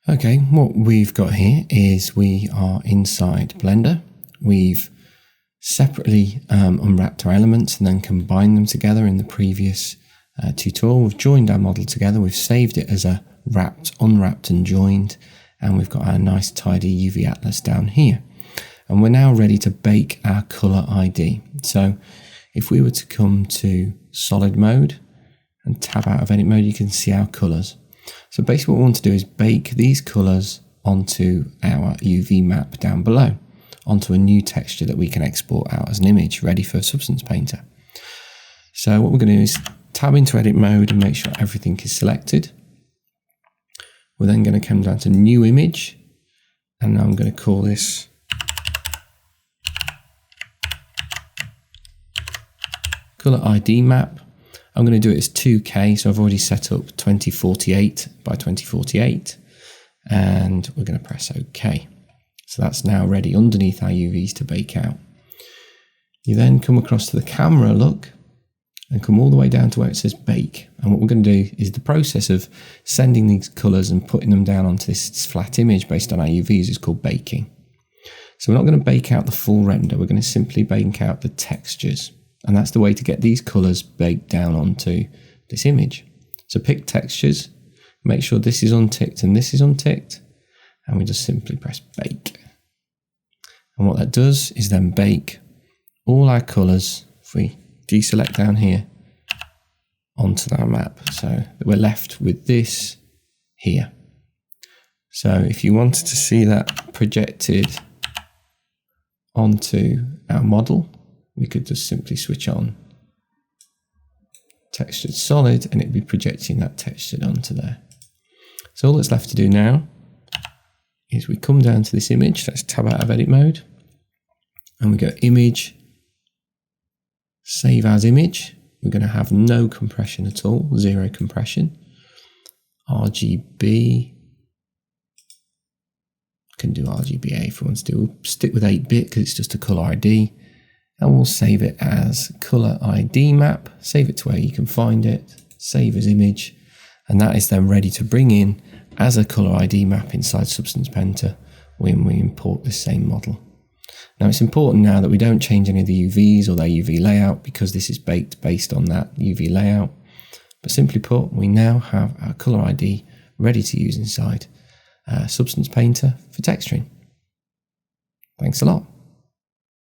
Okay, what we've got here is we are inside Blender. We've separately unwrapped our elements and then combined them together in the previous tutorial. We've joined our model together, we've saved it as a wrapped, unwrapped and joined, and we've got our nice tidy UV atlas down here. And we're now ready to bake our color ID. So if we were to come to solid mode and tab out of edit mode, you can see our colors. So basically what we want to do is bake these colors onto our UV map down below, onto a new texture that we can export out as an image ready for Substance Painter. So what we're going to do is tab into edit mode and make sure everything is selected. We're then going to come down to new image, and I'm going to call this color ID map. I'm going to do it as 2K, so I've already set up 2048 by 2048, and we're going to press OK. So that's now ready underneath our UVs to bake out. You then come across to the camera look and come all the way down to where it says bake. And what we're going to do is the process of sending these colors and putting them down onto this flat image based on our UVs is called baking. So we're not going to bake out the full render, we're going to simply bake out the textures. And that's the way to get these colors baked down onto this image. So pick textures, make sure this is unticked and this is unticked, and we just simply press bake. And what that does is then bake all our colors, if we deselect down here, onto our map. So that we're left with this here. So if you wanted to see that projected onto our model, we could just simply switch on textured solid and it'd be projecting that textured onto there. So all that's left to do now is we come down to this image, let's tab out of edit mode, and we go image, save as image. We're going to have no compression at all, zero compression. RGB, can do RGBA if we want to do. We'll stick with 8-bit because it's just a color ID. And we'll save it as color ID map, save it to where you can find it, save as image, and that is then ready to bring in as a color ID map inside Substance Painter when we import this same model. Now it's important now that we don't change any of the UVs or their UV layout because this is baked based on that UV layout. But simply put, we now have our color ID ready to use inside Substance Painter for texturing. Thanks a lot.